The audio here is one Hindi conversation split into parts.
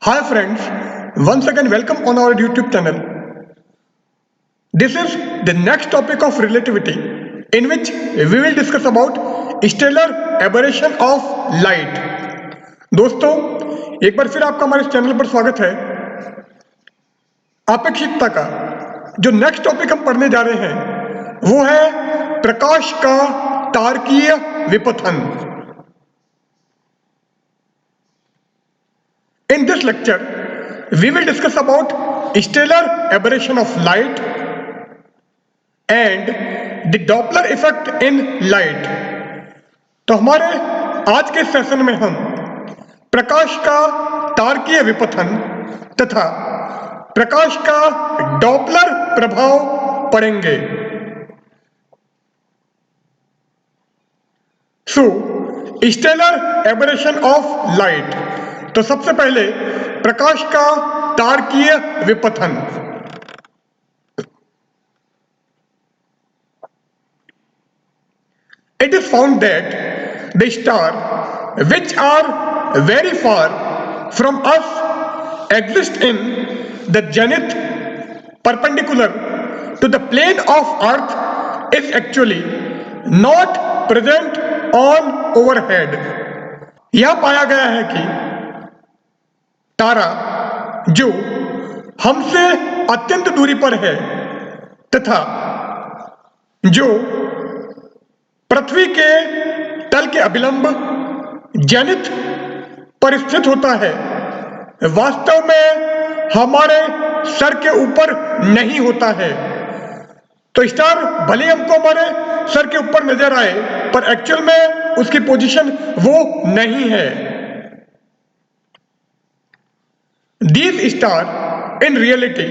Hi friends, once again welcome on our YouTube channel. This is the next topic of relativity in which we will discuss about stellar aberration of light. दोस्तों, एक बार फिर आपका हमारे चैनल पर स्वागत है। अपेक्षितता का जो नेक्स्ट टॉपिक हम पढ़ने जा रहे हैं वो है प्रकाश का तारकीय विपथन। In this lecture, we will discuss about stellar aberration of light and the Doppler effect in light. तो हमारे आज के सेशन में हम प्रकाश का तारकीय विपथन तथा प्रकाश का डॉपलर प्रभाव पढ़ेंगे। Stellar aberration of light. तो सबसे पहले प्रकाश का तारकीय विपथन। It is found that the stars which are very far from us exist in the zenith perpendicular to the plane of Earth is actually not present on overhead। यह पाया गया है कि तारा जो हमसे अत्यंत दूरी पर है तथा जो पृथ्वी के तल के अभिलंब जेनिथ पर स्थित होता है, वास्तव में हमारे सर के ऊपर नहीं होता है। तो स्टार भले हमको हमारे सर के ऊपर नजर आए पर एक्चुअल में उसकी पोजीशन वो नहीं है। These stars in reality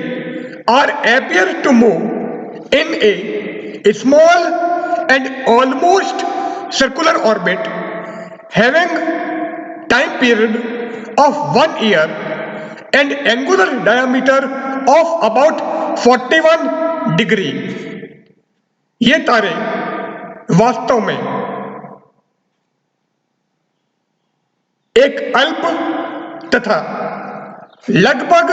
are appear to move in a small and almost circular orbit having time period of 1 year and angular diameter of about 41 degree। ये तारे वास्तव में एक अल्प तथा लगभग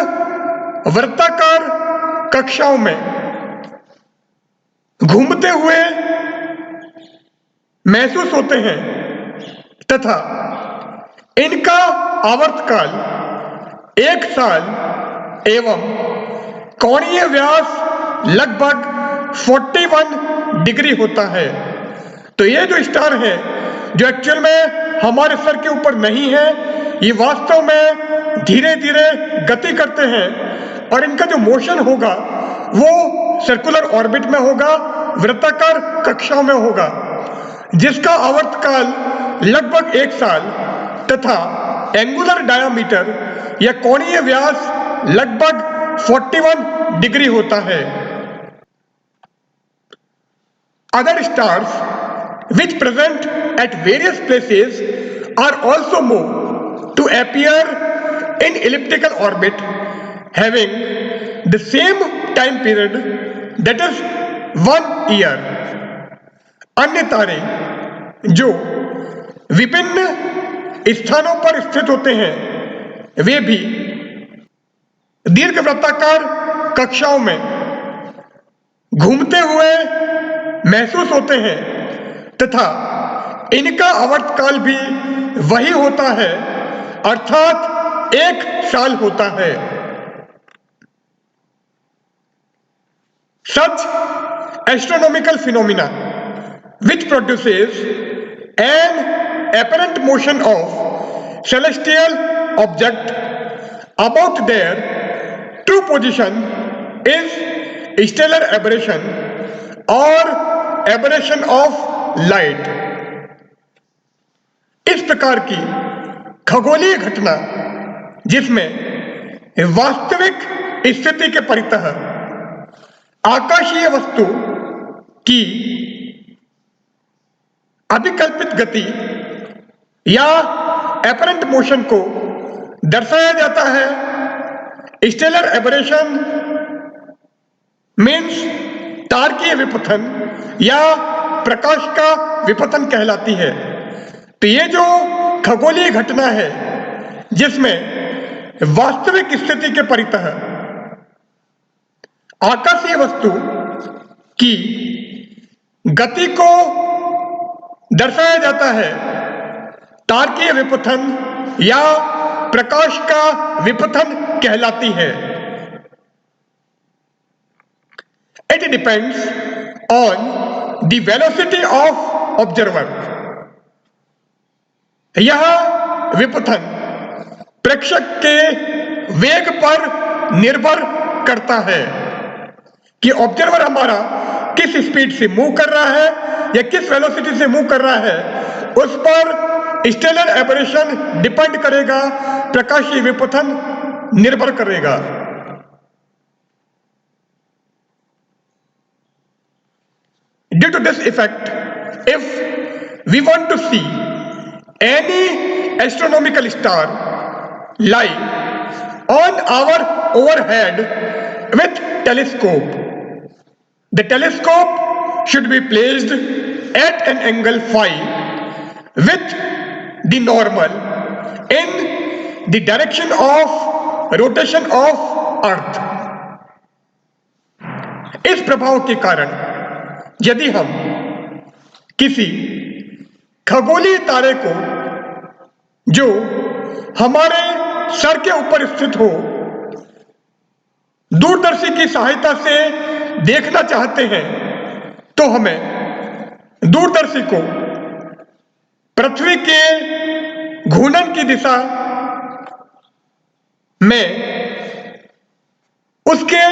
वृत्ताकार कक्षाओं में घूमते हुए महसूस होते हैं तथा इनका आवर्तकाल 1 साल एवं कोणीय व्यास लगभग 41 डिग्री होता है। तो ये जो स्टार है जो एक्चुअल में हमारे सर के ऊपर नहीं है, ये वास्तव में धीरे धीरे गति करते हैं और इनका जो मोशन होगा वो सर्कुलर ऑर्बिट में होगा, वृत्ताकार कक्षाओं में होगा, जिसका आवर्तकाल लगभग 1 साल तथा एंगुलर डायामीटर या कोणीय व्यास लगभग 41 डिग्री होता है। Other stars which present at various places are also moved to appear in elliptical orbit having the same time period, that is 1 year। अन्य तारे जो विभिन्न स्थानों पर स्थित होते हैं वे भी दीर्घवृत्ताकार कक्षाओं में घूमते हुए महसूस होते हैं तथा इनका आवर्तकाल भी वही होता है, अर्थात 1 साल होता है। Such astronomical phenomena which produces an apparent motion of celestial object about their true position is stellar aberration or aberration of light। इस प्रकार की खगोलीय घटना जिसमें वास्तविक स्थिति के परितः आकाशीय वस्तु की अभिकल्पित गति या एपरेंट मोशन को दर्शाया जाता है। स्टेलर एबरेशन मीन्स तारकीय विपथन या प्रकाश का विपथन कहलाती है। तो ये जो खगोलीय घटना है जिसमें वास्तविक स्थिति के परितः आकाशीय वस्तु की गति को दर्शाया जाता है तारकीय विपथन या प्रकाश का विपथन कहलाती है। It depends on the velocity of observer. यह विपथन प्रेक्षक के वेग पर निर्भर करता है कि ऑब्जर्वर हमारा किस स्पीड से मूव कर रहा है या किस वेलोसिटी से मूव कर रहा है, उस पर स्टेलर एबरेशन डिपेंड करेगा, प्रकाशीय विपथन निर्भर करेगा। Due to this effect, if we want to see any astronomical star lie on our overhead with telescope, the telescope should be placed at an angle phi with the normal in the direction of rotation of earth। इस प्रभाव के कारण यदि हम किसी खगोलीय तारे को जो हमारे सर के ऊपर स्थित हो दूरदर्शी की सहायता से देखना चाहते हैं, तो हमें दूरदर्शी को पृथ्वी के घूर्णन की दिशा में उसके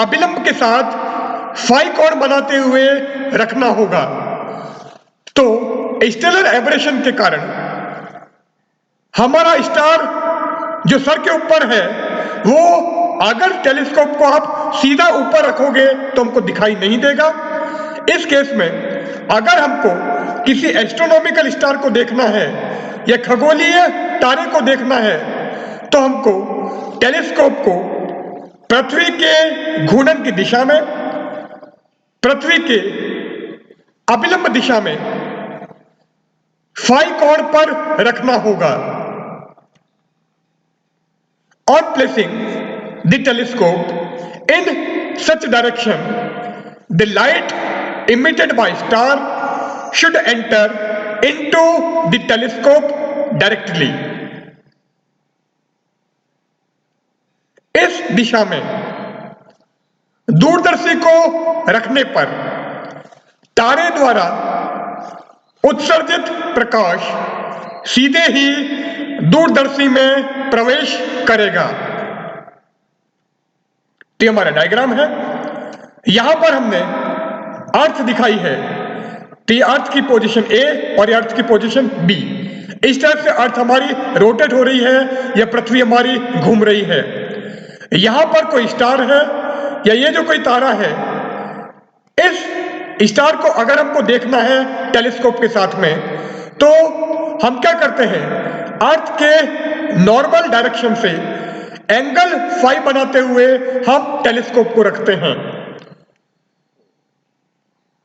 अभिलंब के साथ फाई कोण बनाते हुए रखना होगा। तो स्टेलर एबरेशन के कारण हमारा स्टार जो सर के ऊपर है वो अगर टेलीस्कोप को आप सीधा ऊपर रखोगे तो हमको दिखाई नहीं देगा। इस केस में अगर हमको किसी एस्ट्रोनॉमिकल स्टार को देखना है या खगोलीय तारे को देखना है तो हमको टेलीस्कोप को पृथ्वी के घूर्णन की दिशा में, पृथ्वी के अभिलंब दिशा में फाई कोण पर रखना होगा। On placing the telescope in such direction, the light emitted by star should enter into the telescope directly। इस दिशा में दूरदर्शी को रखने पर तारे द्वारा उत्सर्जित प्रकाश सीधे ही दूरदर्शी में प्रवेश करेगा। तो हमारा डायग्राम है, यहां पर हमने अर्थ दिखाई है, तो ये अर्थ की पोजीशन ए और ये अर्थ की पोजीशन बी। इस तरह से अर्थ हमारी रोटेट हो रही है या पृथ्वी हमारी घूम रही है। यहां पर कोई स्टार है या ये जो कोई तारा है, इस स्टार को अगर हमको देखना है टेलीस्कोप के साथ में तो हम क्या करते हैं, अर्थ के नॉर्मल डायरेक्शन से एंगल फाई बनाते हुए हम टेलीस्कोप को रखते हैं।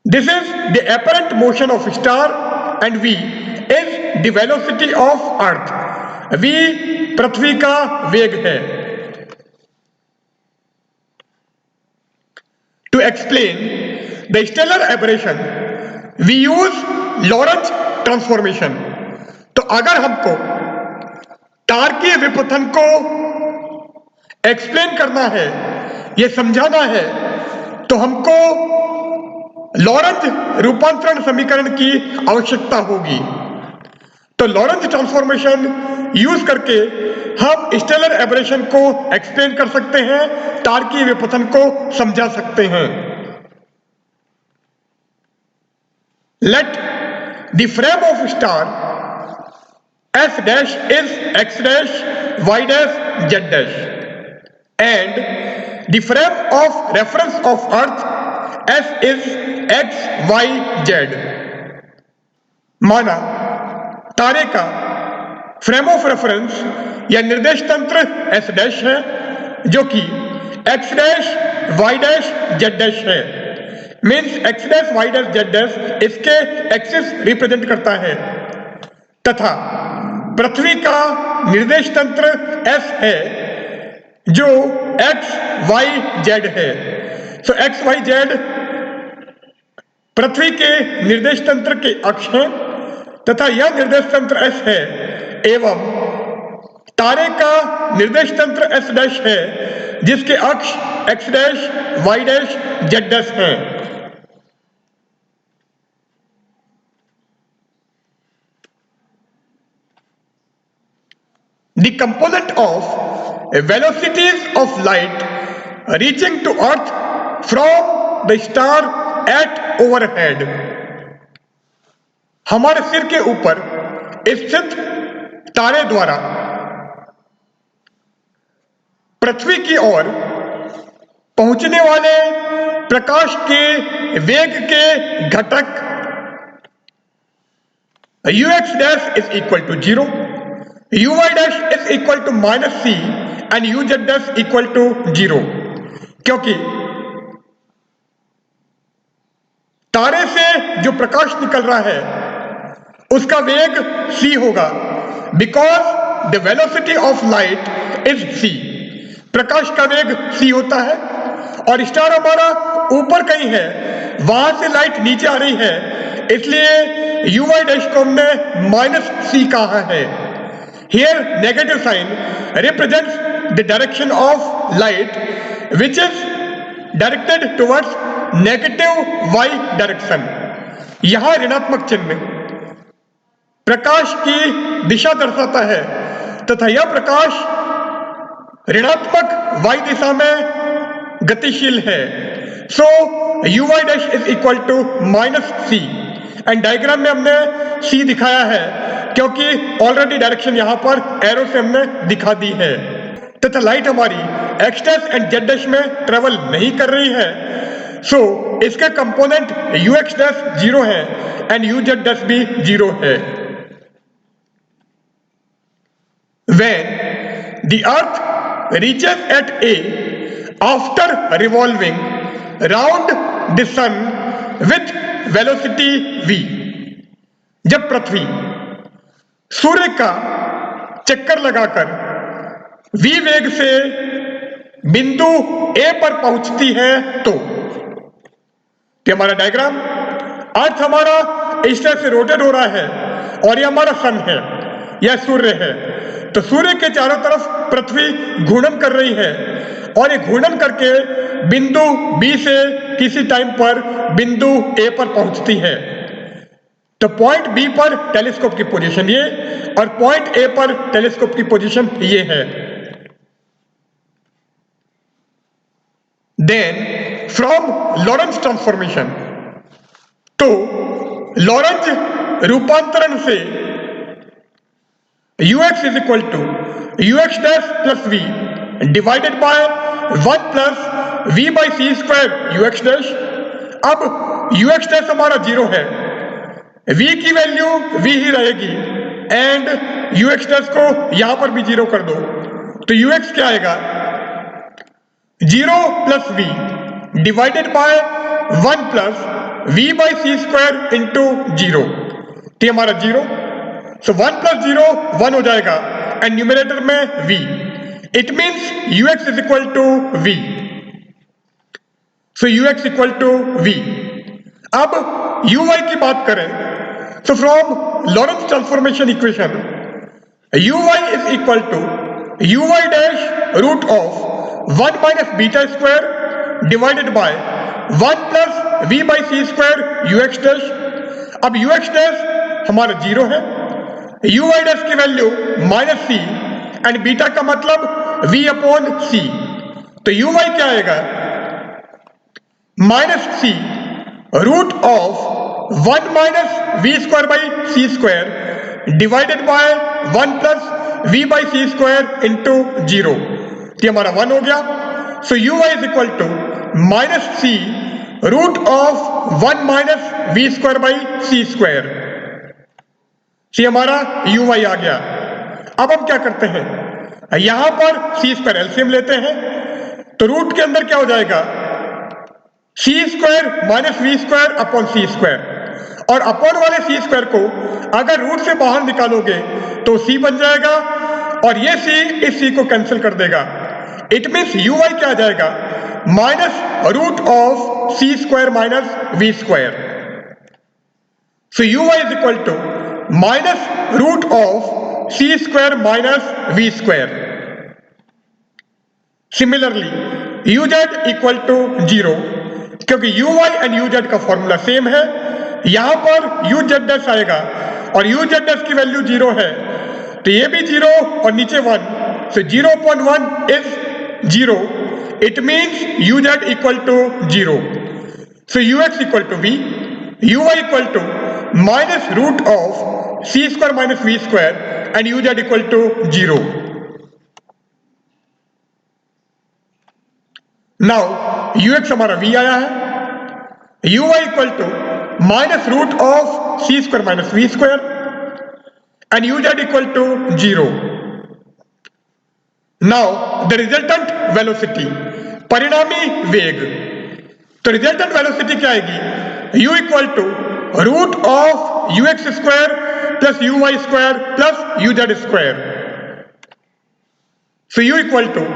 This is the apparent motion of star and v is the velocity of earth. V पृथ्वी का वेग है। To explain the stellar aberration we use Lorentz transformation. तो अगर हमको तारकीय विपथन को एक्सप्लेन करना है, ये समझाना है, तो हमको लॉरेंज रूपांतरण समीकरण की आवश्यकता होगी। तो लॉरेंज ट्रांसफॉर्मेशन यूज करके हम स्टेलर एबरेशन को एक्सप्लेन कर सकते हैं, तारकीय विपथन को समझा सकते हैं। Let the frame of star S dash is X dash, Y dash, Z dash, and the frame of reference of Earth S is X, Y, Z। माना तारे का फ्रेम ऑफ रेफरेंस या निर्देश तंत्र S dash है जो कि X dash, Y dash, Z dash है। Means X dash, Y dash, Z dash इसके एक्सिस रिप्रेजेंट करता है, तथा पृथ्वी का निर्देश तंत्र S है जो एक्स वाई जेड है। सो एक्स वाई जेड पृथ्वी के निर्देश तंत्र के अक्ष हैं तथा यह निर्देश तंत्र एस है एवं तारे का निर्देश तंत्र एस डैश है जिसके अक्ष X dash Y dash Z dash है। The component of velocities of light reaching to earth from the star at overhead। हमारे सिर के ऊपर स्थित तारे द्वारा पृथ्वी की ओर पहुंचने वाले प्रकाश के वेग के घटक ux dash is equal to 0, uy dash is equal to minus c and uz dash equal to 0। क्योंकि तारे से जो प्रकाश निकल रहा है उसका वेग c होगा, because the velocity of light is c। प्रकाश का वेग c होता है और स्टार हमारा ऊपर कहीं है, वहां से लाइट नीचे आ रही है, इसलिए uy डैश को हमने माइनस c कहा है। Here negative sign represents the direction of light which is directed towards negative y direction। यहां ऋणात्मक चिन्ह प्रकाश की दिशा दर्शाता है तथा यह प्रकाश ऋणात्मक y दिशा में गतिशील है। So uy dash is equal to minus c and diagram में हमने c दिखाया है क्योंकि ऑलरेडी डायरेक्शन यहां पर एरो से हमने दिखा दी है तथा लाइट हमारी x dash and Z dash में ट्रेवल नहीं कर रही है। सो इसका कंपोनेंट यू एक्स डैश 0 है एंड यू जेड डैश भी 0 है। When the earth reaches at A after revolving round the sun with velocity v, जब पृथ्वी सूर्य का चक्कर लगाकर v वेग से बिंदु A पर पहुंचती है तो हमारा डायग्राम अर्थ हमारा इस तरह से रोटेट हो रहा है और ये हमारा सन है, यह सूर्य है, तो सूर्य के चारों तरफ पृथ्वी घूर्णन कर रही है और ये घूर्णन करके बिंदु B से किसी टाइम पर बिंदु A पर पहुंचती है। तो पॉइंट B पर टेलीस्कोप की पोजीशन ये और पॉइंट A पर टेलीस्कोप की पोजीशन ये है। देन फ्रॉम लॉरेंज ट्रांसफॉर्मेशन, तो लॉरेंज रूपांतरण से ux is equal to ux dash plus v divided by 1 plus v by C square ux dash. अब ux डैश हमारा 0 है, v की वैल्यू v ही रहेगी एंड ux डैश को यहां पर भी 0 कर दो तो ux क्या आएगा 0 plus v divided by 1 plus v by C square into 0, तो हमारा 0, सो 1 प्लस 0 1 हो जाएगा एंड न्यूमरेटर में v, it means ux is equal to v। So ux equal to v। अब uy की बात करें तो from Lorentz transformation equation uy is equal to uy dash root of 1 minus beta square divided by 1 plus v by C square ux dash. अब ux डैश हमारा 0 है, uy डैश की value minus c and beta का मतलब v अपॉन c, तो uy क्या आएगा minus c root of 1 minus v square by C square divided by 1 plus v by C square into 0, ये हमारा 1 हो गया। So uy is equal to minus c root of 1 minus v square by C square, ये हमारा uy आ गया। अब हम क्या करते हैं, यहां पर सी स्क्वायर एलसीएम लेते हैं तो रूट के अंदर क्या हो जाएगा c square minus we square upon c square, और अपॉन वाले सी स्क्वायर को अगर रूट से बाहर निकालोगे तो सी बन जाएगा और ये सी इस सी को कैंसिल कर देगा इट मीन्स यू वाई क्या आ जाएगा, minus root of C square minus we square. So U Y is equal to minus root of C square minus we square. Similarly U Z equal to 0, क्योंकि U Y and you Z का फॉर्मूला सेम है. यहां पर यू जेड डैश आएगा और यू जेड डैश की वैल्यू 0 है, तो ये भी 0 और नीचे 1. So 0.1 is 0. It means you Z equal to 0. So u x equal to v, u y equal to minus root of C square minus we square and you Z equal to 0. Now u x हमारा v आया है, u y equal to minus root of C square minus we square and you Z equal to 0. Now the resultant velocity, परिणामी वेग. तो रिजल्टेंट वेलोसिटी क्या आएगी, u equal to root of u x square plus u y square plus u z square. So u equal to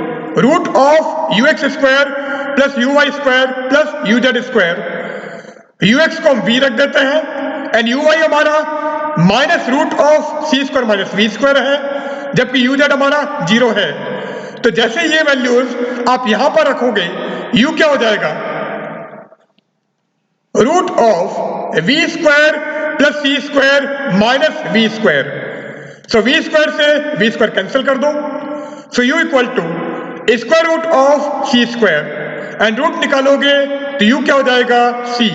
root of u x square plus u y square plus u z square. U x को हम v रख देते हैं एंड यू वाई हमारा minus root of C square minus we square है, जबकि यू जेड हमारा 0 है. तो जैसे ये वैल्यूज आप यहां पर रखोगे, u क्या हो जाएगा, root of v square plus c square minus we square. So v square से वी स्क्वायर कैंसिल कर दो. So u equal to square root of C square and root निकालोगे तो u क्या हो जाएगा, c.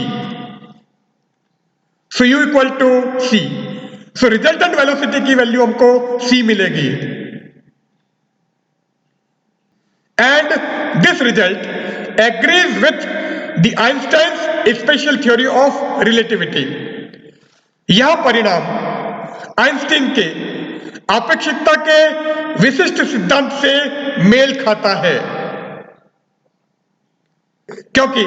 So u equal to c. सो रिजल्टेंट वेलोसिटी की वैल्यू हमको c मिलेगी. And this result agrees with the Einstein special theory of relativity. यह परिणाम आइंस्टीन के आपेक्षिकता के विशिष्ट सिद्धांत से मेल खाता है, क्योंकि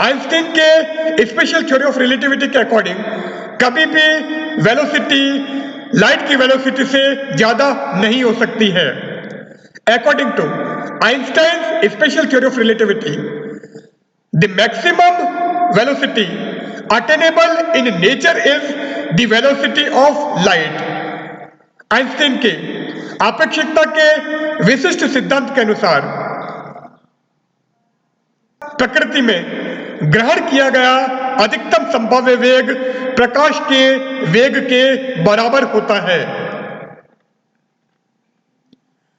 आइंस्टीन के स्पेशल थ्योरी ऑफ रिलेटिविटी के अकॉर्डिंग कभी भी वेलोसिटी लाइट की वेलोसिटी से ज्यादा नहीं हो सकती है. According to Einstein special theory of relativity, the maximum velocity attainable in nature is the velocity of light. Einstein के आपेक्षिकता के विशिष्ट सिद्धांत के अनुसार प्रकृति में ग्रहण किया गया अधिकतम संभाव्य वेग प्रकाश के वेग के बराबर होता है.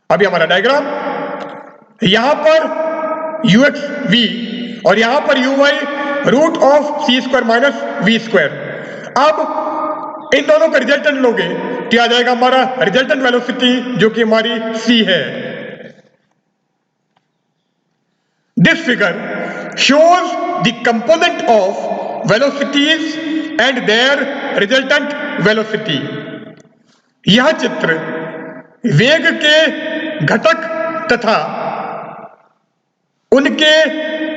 अभी हमारा डायग्राम, यहां पर यू एक्स वी और यहां पर u y root of C square minus we square. अब इन दोनों का रिजल्टेंट लोगे क्या आ जाएगा, हमारा रिजल्टेंट वेलोसिटी जो कि हमारी c है. This figure shows the component of velocities and their resultant velocity. यह चित्र वेग के घटक तथा उनके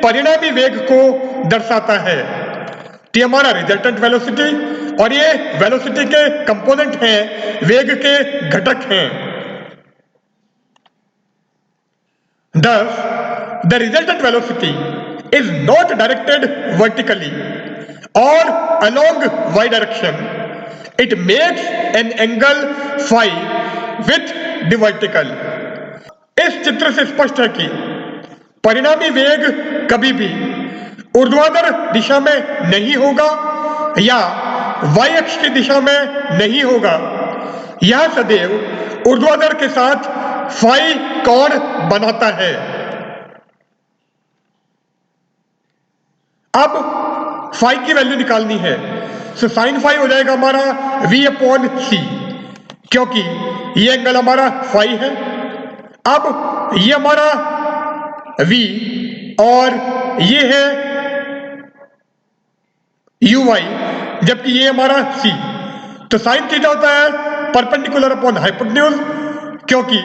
परिणामी वेग को दर्शाता है. तो हमारा रिजल्टेंट वेलोसिटी और ये वेलोसिटी के कंपोनेंट हैं, वेग के घटक हैं. Thus, the resultant velocity is not directed vertically or along y direction. It makes an angle phi with the vertical. इस चित्र से स्पष्ट है कि परिणामी वेग कभी भी ऊर्ध्वाधर दिशा में नहीं होगा या y अक्ष की दिशा में नहीं होगा. यह सदैव ऊर्ध्वाधर के साथ फाई कोण बनाता है. अब फाई की वैल्यू निकालनी है. सो साइन फाई हो जाएगा हमारा v अपॉन सी, क्योंकि ये एंगल हमारा फाई है. अब ये हमारा v और ये है यू वाई, जबकि ये हमारा c. तो साइन थीटा होता है परपेंडिकुलर अपॉन हाइपोटेन्यूज, क्योंकि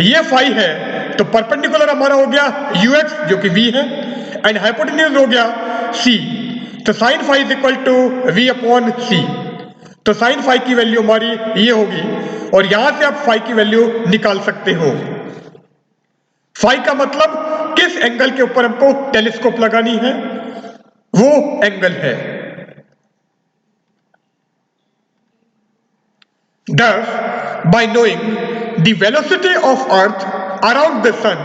ये फाई है तो परपेंडिकुलर हमारा हो गया यू एक्स जो कि v है एंड हाइपोटेन्यूज हो गया c. तो sine phi is equal to v upon c. तो साइन फाई की वैल्यू हमारी ये होगी और यहां से आप फाई की वैल्यू निकाल सकते हो. फाई का मतलब किस एंगल के ऊपर हमको टेलीस्कोप लगानी है, वो एंगल है। Thus, by knowing the velocity of Earth around the Sun,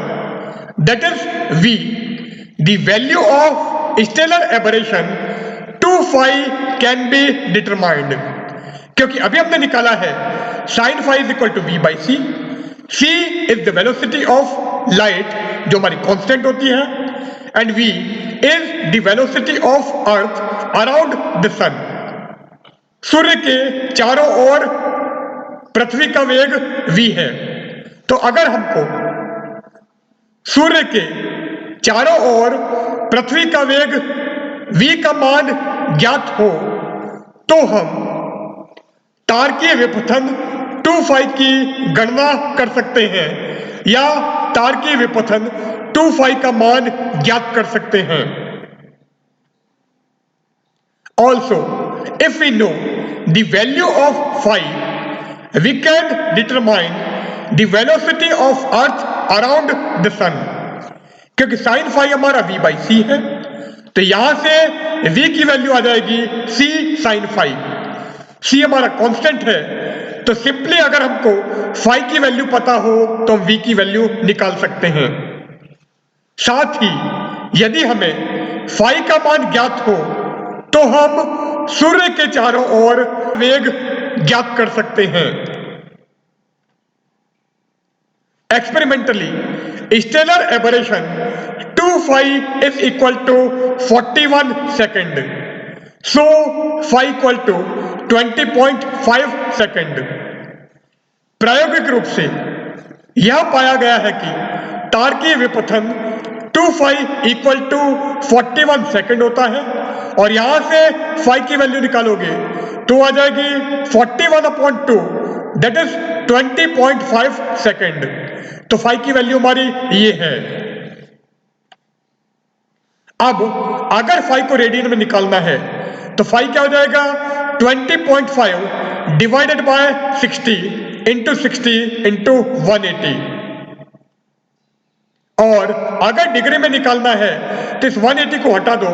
that is v, the value of stellar aberration 2 phi can be determined। क्योंकि अभी हमने निकाला है sin phi is equal to v by c। c is the velocity of light जो हमारी कांस्टेंट होती है, and v is the velocity of Earth around the Sun। सूर्य के चारों ओर पृथ्वी का वेग v है। तो अगर हमको सूर्य के चारों ओर पृथ्वी का वेग v का मान ज्ञात हो तो हम तारकीय विपथन 2 phi की गणना कर सकते हैं या तारकीय विपथन 2 phi का मान ज्ञात कर सकते हैं। Also, if we know the value of phi, we can determine the velocity of Earth around the Sun। क्योंकि sin phi हमारा v by c है, तो यहां से v की वैल्यू आ जाएगी c sin phi। c हमारा कांस्टेंट है, तो सिंपली अगर हमको phi की वैल्यू पता हो तो हम v की वैल्यू निकाल सकते हैं। साथ ही यदि हमें phi का मान ज्ञात हो तो हम सूर्य के चारों ओर वेग ज्ञात कर सकते हैं। Experimentally stellar aberration 2 phi is equal to 41 second, so phi equal to 20.5 second. प्रायोगिक रूप से यह पाया गया है कि तारकीय विपथन 2 phi equal to 41 सेकेंड होता है, और यहां से phi की वैल्यू निकालोगे तो आ जाएगी 41/2, दैट इज 20.5 सेकेंड। तो phi की वैल्यू हमारी ये है। अब अगर phi को रेडियन में निकालना है तो phi क्या हो जाएगा 20.5 डिवाइडेड बाय 60 इंटू 60 इंटू 180। और अगर डिग्री में निकालना है तो इस 180 को हटा दो,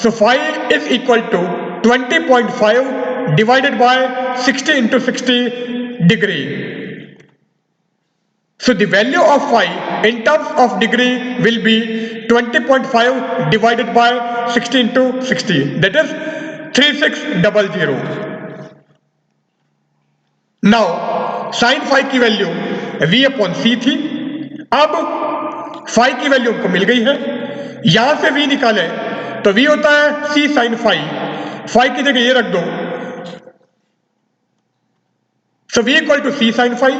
so phi is equal to 20.5 divided by 60 into 60 degree. So the value of phi in terms of degree will be 20.5 divided by 60 into 60, that is 3600। Now sin phi की वैल्यू v upon c थी, अब phi की वैल्यू हमको मिल गई है। यहां से v निकाले तो v होता है c sin phi, phi की जगह ये रख दो, so v equal to c sin phi।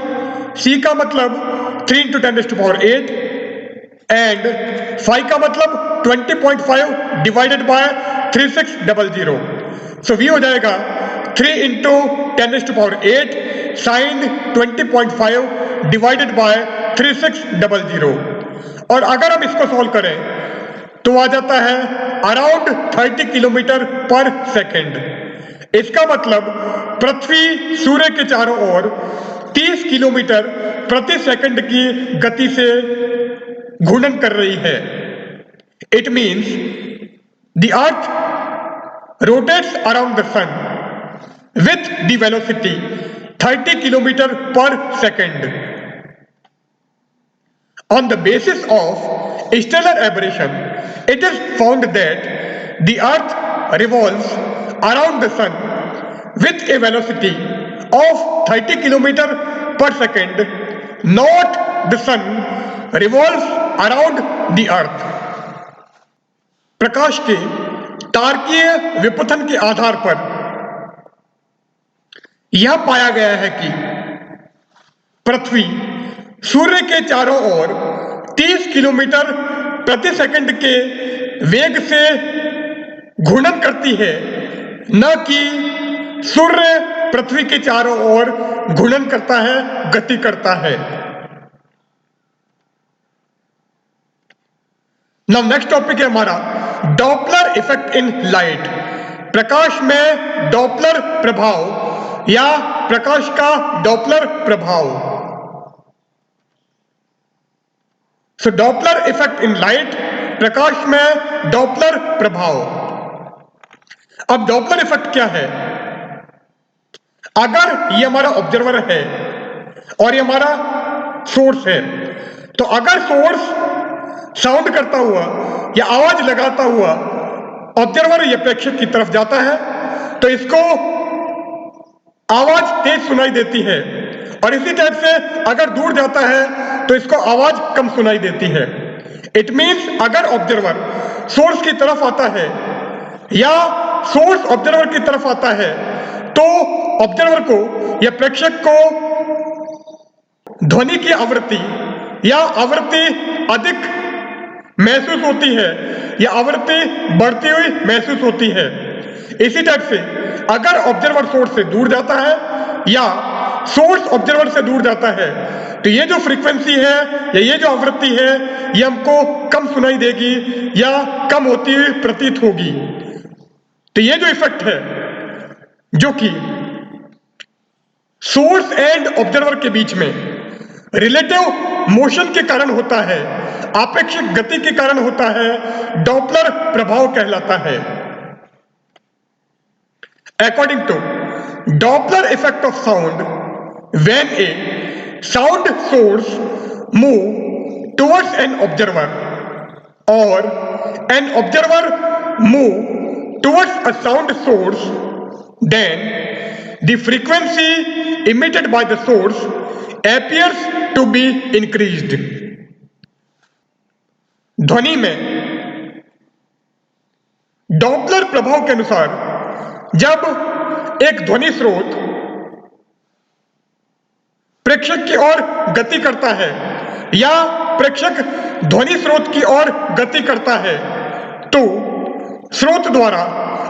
c का मतलब 3 into 10⁸ एंड phi का मतलब 20.5 डिवाइडेड बाय 3600, सो v हो जाएगा 3 into 10⁸ साइन 20.5 डिवाइडेड बाय 3600। और अगर हम इसको सॉल्व करें तो आ जाता है अराउंड 30 किलोमीटर पर सेकेंड। इसका मतलब पृथ्वी सूर्य के चारों ओर 30 किलोमीटर प्रति सेकंड की गति से घूर्णन कर रही है। It means the earth rotates around the sun with the velocity 30 kilometre per second. On the basis of stellar aberration it is found that the earth revolves around the sun with a velocity of 30 kilometre per second, not the sun revolves around the earth। प्रकाश के तारकीय विपथन के आधार पर यह पाया गया है कि पृथ्वी सूर्य के चारों ओर 30 किलोमीटर प्रति सेकंड के वेग से घूर्णन करती है, न कि सूर्य पृथ्वी के चारों ओर घूर्णन करता है, गति करता है। नाउ नेक्स्ट टॉपिक है हमारा डॉपलर इफेक्ट इन लाइट। प्रकाश में डॉपलर प्रभाव या प्रकाश का डॉपलर प्रभाव। सो डॉपलर इफेक्ट इन लाइट, प्रकाश में डॉपलर प्रभाव। अब डॉपलर इफेक्ट क्या है? अगर ये हमारा ऑब्जर्वर है और ये हमारा सोर्स है, तो अगर सोर्स साउंड करता हुआ या आवाज लगाता हुआ ऑब्जर्वर या प्रेक्षक की तरफ जाता है तो इसको आवाज तेज सुनाई देती है, और इसी टाइप से अगर दूर जाता है तो इसको आवाज कम सुनाई देती है। इट मीन्स अगर ऑब्जर्वर सोर्स की तरफ आता है या सोर्स ऑब्जर्वर की तरफ आता है तो ऑब्जर्वर को या प्रेक्षक को ध्वनि की आवृत्ति या आवृत्ति अधिक महसूस होती है या आवृत्ति बढ़ती हुई महसूस होती है। इसी टाइप से अगर ऑब्जर्वर सोर्स से दूर जाता है या सोर्स ऑब्जर्वर से दूर जाता है तो ये जो फ्रीक्वेंसी है या ये जो आवृत्ति है ये हमको कम सुनाई देगी या कम होती हुई प्रतीत होगी। तो ये जो इफेक्ट है जो कि सोर्स एंड ऑब्जर्वर के बीच में रिलेटिव मोशन के कारण होता है, आपेक्षिक गति के कारण होता है, डॉपलर प्रभाव कहलाता है। According to Doppler effect of sound, when a sound source move towards an observer or an observer move towards a sound source, then the frequency emitted by the source appears to be increased। ध्वनि में डॉपलर प्रभाव के अनुसार जब एक ध्वनि स्रोत प्रेक्षक की ओर गति करता है या प्रेक्षक ध्वनि स्रोत की ओर गति करता है तो स्रोत द्वारा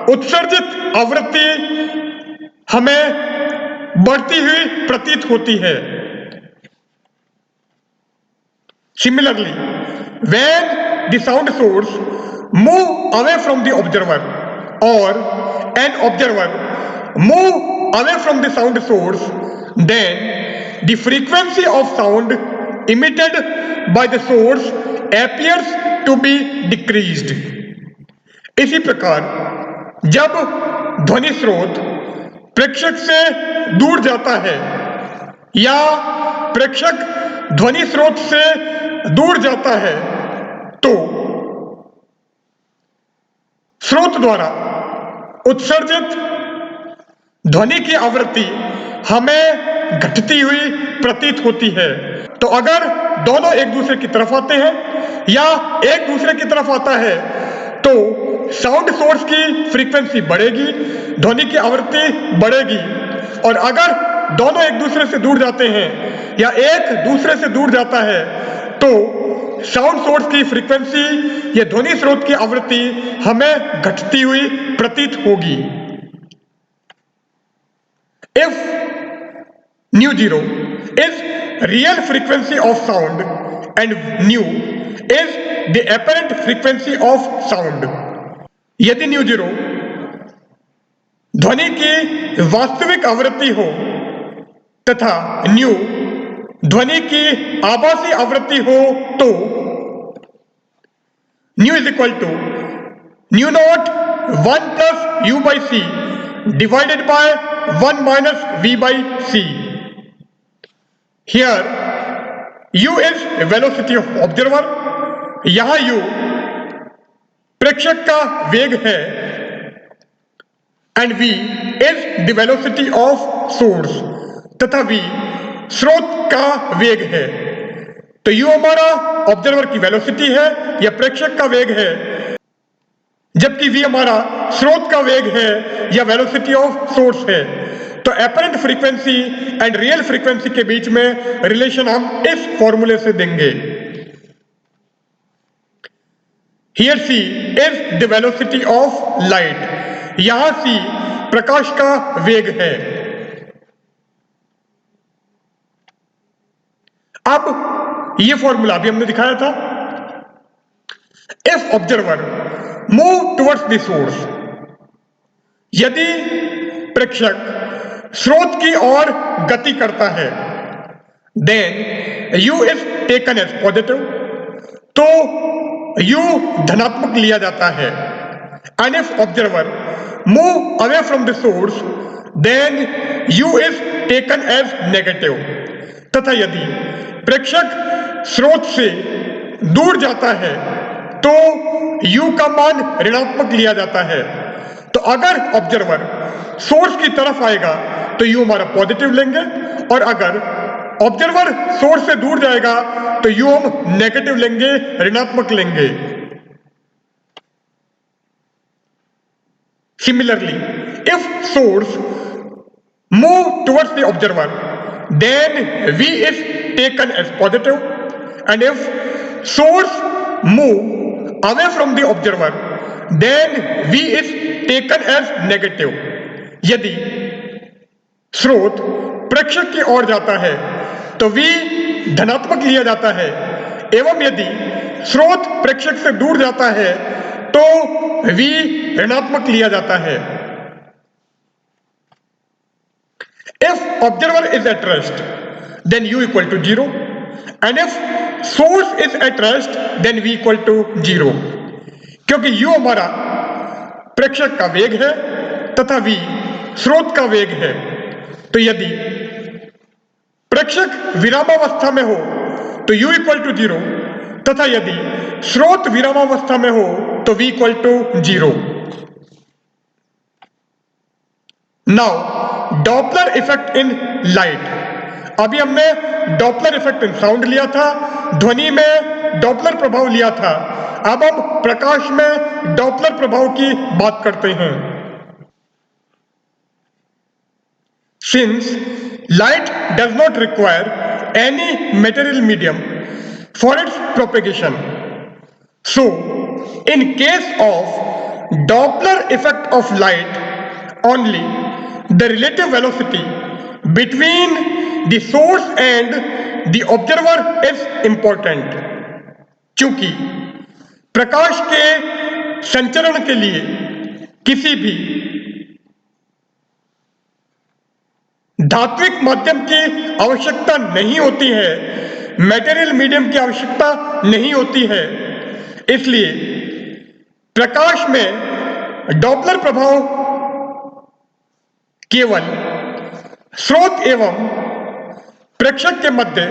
उत्सर्जित आवृत्ति हमें बढ़ती हुई प्रतीत होती है। Similarly, when the sound source move away from the observer or an observer move away from the sound source, then the frequency of sound emitted by the source appears to be decreased। इसी प्रकार जब ध्वनि स्रोत प्रेक्षक से दूर जाता है या प्रेक्षक ध्वनि स्रोत से दूर जाता है तो स्रोत द्वारा उत्सर्जित ध्वनि की आवृत्ति हमें घटती हुई प्रतीत होती है। तो अगर दोनों एक दूसरे की तरफ आते हैं या एक दूसरे की तरफ आता है तो साउंड सोर्स की फ्रीक्वेंसी बढ़ेगी, ध्वनि की आवृत्ति बढ़ेगी, और अगर दोनों एक दूसरे से दूर जाते हैं या एक दूसरे से दूर जाता है तो साउंड सोर्स की फ्रीक्वेंसी या ध्वनि स्रोत की आवृत्ति हमें घटती हुई प्रतीत होगी। If nu 0 is real frequency of sound and nu is the apparent frequency of sound, यदि nu 0 ध्वनि की वास्तविक आवृत्ति हो तथा nu ध्वनि की आभासी आवृत्ति हो तो nu is equal to nu naught 1 plus u by c divided by 1 minus v by c। Here u is velocity of observer, यहां u प्रेक्षक का वेग है, and v is the velocity of source, तथा v स्रोत का वेग है। तो u हमारा ऑब्जर्वर की वेलोसिटी है या प्रेक्षक का वेग है, जबकि v हमारा स्रोत का वेग है या वेलोसिटी ऑफ सोर्स है। तो apparent frequency and real frequency के बीच में रिलेशन हम इस फॉर्मूले से देंगे। Here c is the velocity of light, यहां c प्रकाश का वेग है। अब ये फॉर्मूला भी हमने दिखाया था। If observer move towards the source, यदि प्रेक्षक स्रोत की ओर गति करता है, then u is taken as positive तो u धनात्मक लिया जाता है। And if observer move away from the source then u is taken as negative. तथा यदि प्रेक्षक स्रोत से दूर जाता है तो u का मान ऋणात्मक लिया जाता है। तो अगर ऑब्जर्वर सोर्स की तरफ आएगा तो u हमारा पॉजिटिव लेंगे, और अगर ऑब्जर्वर सोर्स से दूर जाएगा तो u हम नेगेटिव लेंगे, ऋणात्मक लेंगे। Similarly if source move towards the observer then v is taken as positive, and if source move away from the observer then v is taken as negative। यदि स्रोत प्रेक्षक की ओर जाता है तो v धनात्मक लिया जाता है, एवं यदि स्रोत प्रेक्षक से दूर जाता है तो v ऋणात्मक लिया जाता है। If observer is at rest, then u equal to 0, and if source is at rest, then v equal to 0। क्योंकि u हमारा प्रेक्षक का वेग है तथा v स्रोत का वेग है, तो यदि प्रेक्षक विरामावस्था में हो तो u इक्वल टू 0, तथा यदि स्रोत विरामावस्था में हो तो v equal to 0। Now Doppler effect in light. अभी हमने डॉपलर इफेक्ट इन साउंड लिया था, ध्वनि में डॉपलर प्रभाव लिया था। अब हम प्रकाश में डॉपलर प्रभाव की बात करते हैं। Since light does not require any material medium for its propagation, so in case of Doppler effect of light only the relative velocity between the source and the observer is important। चूंकि प्रकाश के संचरण के लिए किसी भी धात्विक माध्यम की आवश्यकता नहीं होती है, मटेरियल मीडियम की आवश्यकता नहीं होती है, इसलिए प्रकाश में डॉपलर प्रभाव केवल स्रोत एवं प्रेक्षक के मध्य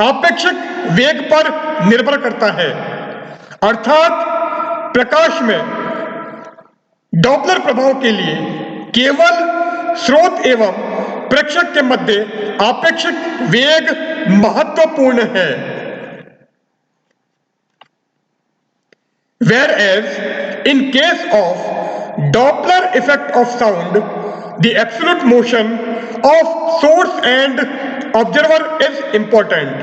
आपेक्षिक वेग पर निर्भर करता है। अर्थात प्रकाश में डॉपलर प्रभाव के लिए केवल स्रोत एवं प्रेक्षक के मध्य आपेक्षिक वेग महत्वपूर्ण है। Whereas in case of Doppler effect of sound, the absolute motion of source and observer is important।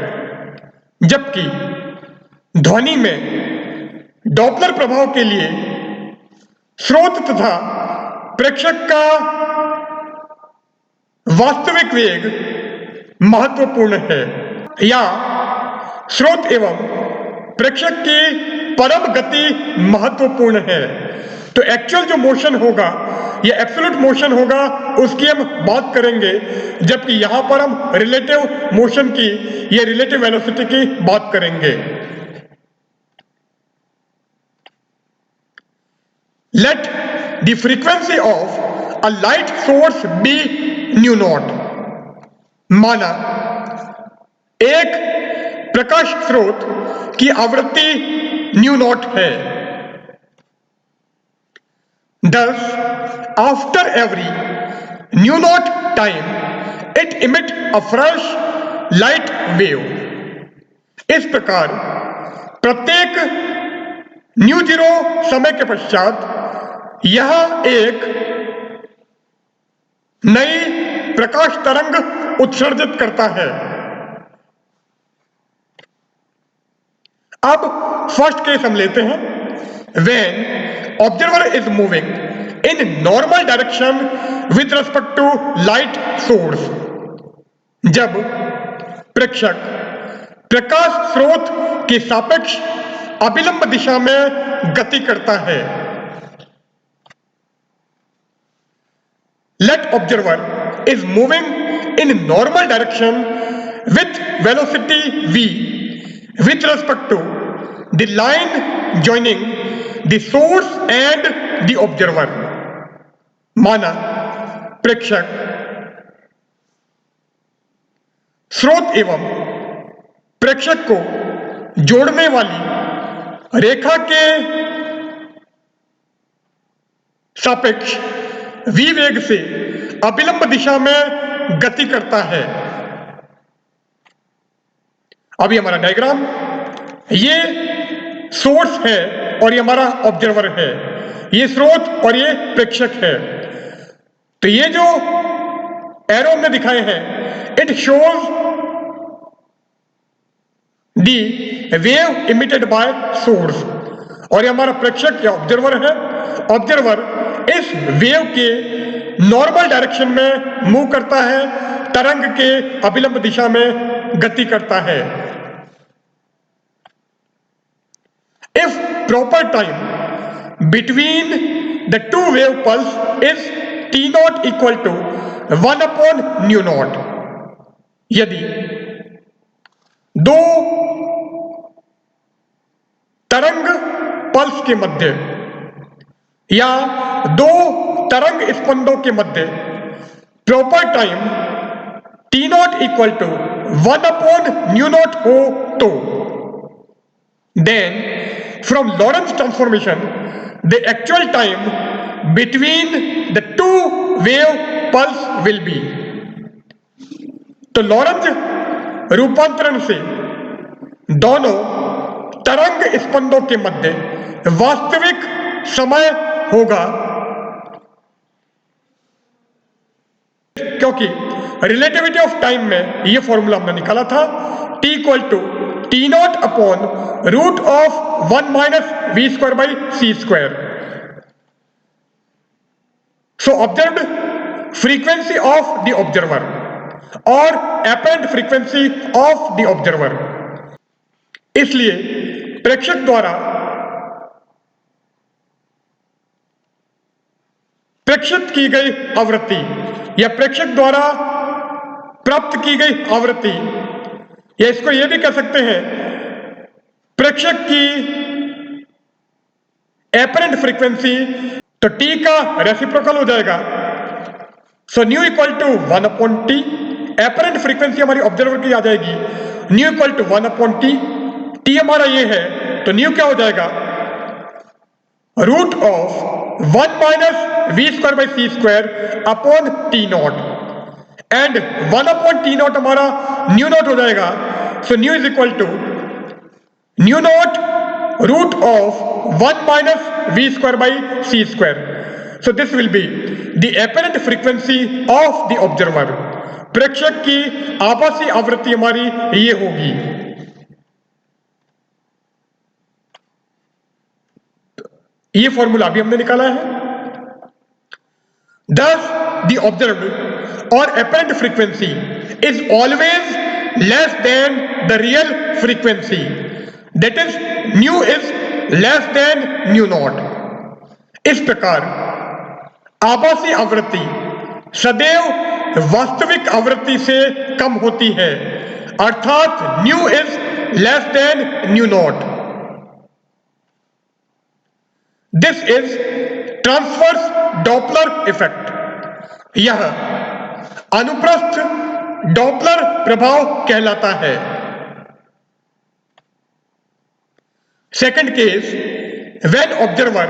जबकि ध्वनि में डॉपलर प्रभाव के लिए स्रोत तथा प्रेक्षक का वास्तविक वेग महत्वपूर्ण है, या स्रोत एवं प्रेक्षक की परम गति महत्वपूर्ण है। तो एक्चुअल जो मोशन होगा या एब्सोल्यूट मोशन होगा उसकी हम बात करेंगे, जबकि यहां पर हम रिलेटिव मोशन की या रिलेटिव वेलोसिटी की बात करेंगे। Let the frequency of a light source be nu naught. माना एक प्रकाश स्रोत की आवृत्ति न्यू नॉट है। Thus, after every nu naught time, it emits a fresh light wave। इस प्रकार प्रत्येक न्यू जीरो समय के पश्चात यह एक नई प्रकाश तरंग उत्सर्जित करता है। अब फर्स्ट केस हम लेते हैं। When observer is moving in normal direction with respect to light source, जब प्रेक्षक प्रकाश स्रोत के सापेक्ष अभिलंब दिशा में गति करता है। Let observer is moving in normal direction with velocity v with respect to the line joining the source and the observer. माना प्रेक्षक स्रोत एवं प्रेक्षक को जोड़ने वाली रेखा के सापेक्ष v वेग से अभिलंब दिशा में गति करता है। अभी हमारा डायग्राम, ये सोर्स है और ये हमारा ऑब्जर्वर है, ये स्रोत और ये प्रेक्षक है। तो ये जो एरो हमने दिखाए हैं, it shows the wave emitted by source, और ये हमारा प्रेक्षक या ऑब्जर्वर है। ऑब्जर्वर इस वेव के नॉर्मल डायरेक्शन में मूव करता है, तरंग के अभिलंब दिशा में गति करता है। If proper time between the two wave pulse is t naught equal to 1 upon nu naught, यदि दो तरंग पल्स के मध्य या दो तरंग स्पंदों के मध्य proper time t naught equal to 1 upon nu naught हो तो then from Lorentz transformation the actual time between the two wave pulse will be, तो लॉरेंज रूपांतरण से दोनों तरंग स्पंदों के मध्य वास्तविक समय होगा, क्योंकि रिलेटिविटी ऑफ टाइम में यह फॉर्मूला हमने निकाला था, t equal to t naught upon root of 1 minus v square by c square. So observed frequency of the observer और apparent frequency of the observer. इसलिए प्रेक्षक द्वारा प्रेक्षित की गई आवृत्ति या प्रेक्षक द्वारा प्राप्त की गई आवृत्ति, या इसको यह भी कह सकते हैं प्रेक्षक की एपरेंट फ्रीक्वेंसी, तो t का रेसिप्रोकल हो जाएगा। So nu equal to 1 upon t, apparent frequency हमारी ऑब्जर्वर की आ जाएगी nu equal to 1 upon t. T हमारा ये है तो न्यू क्या हो जाएगा, root of 1 minus we square by C square upon T naught, and 1 upon T naught हमारा न्यू नॉट हो जाएगा। So nu is equal to nu naught root of 1 minus we square by C square. So this will be the apparent frequency of the observer. प्रेक्षक की आभासी आवृत्ति हमारी ये होगी। ये फॉर्मूला भी हमने निकाला है। Thus, the observed or apparent frequency is always less than the real frequency. That is, nu is less than nu naught. इस प्रकार आभासी आवृत्ति सदैव वास्तविक आवृत्ति से कम होती है, अर्थात nu is less than nu naught. This is transverse Doppler effect. यह अनुप्रस्थ डॉपलर प्रभाव कहलाता है। Second case, when observer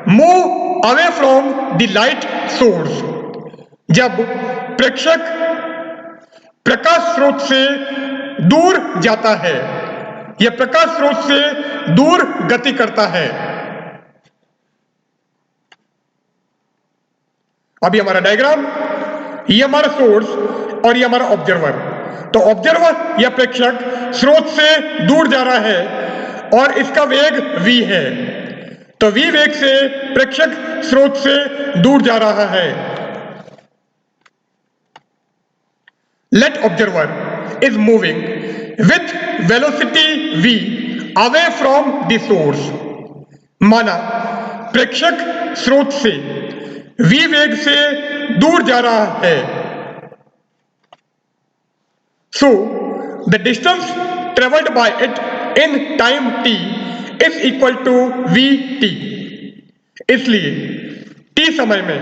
move away from the light source, जब प्रेक्षक प्रकाश स्रोत से दूर जाता है या प्रकाश स्रोत से दूर गति करता है। अभी हमारा डायग्राम, ये हमारा सोर्स और ये हमारा ऑब्जर्वर। तो ऑब्जर्वर या प्रेक्षक स्रोत से दूर जा रहा है और इसका वेग v है, तो v वेग से प्रेक्षक स्रोत से दूर जा रहा है। Let observer is moving with velocity v away from the source. माना प्रेक्षक स्रोत से v वेग से दूर जा रहा है। So the distance traveled by it in time t is equal to vt। इसलिए t समय में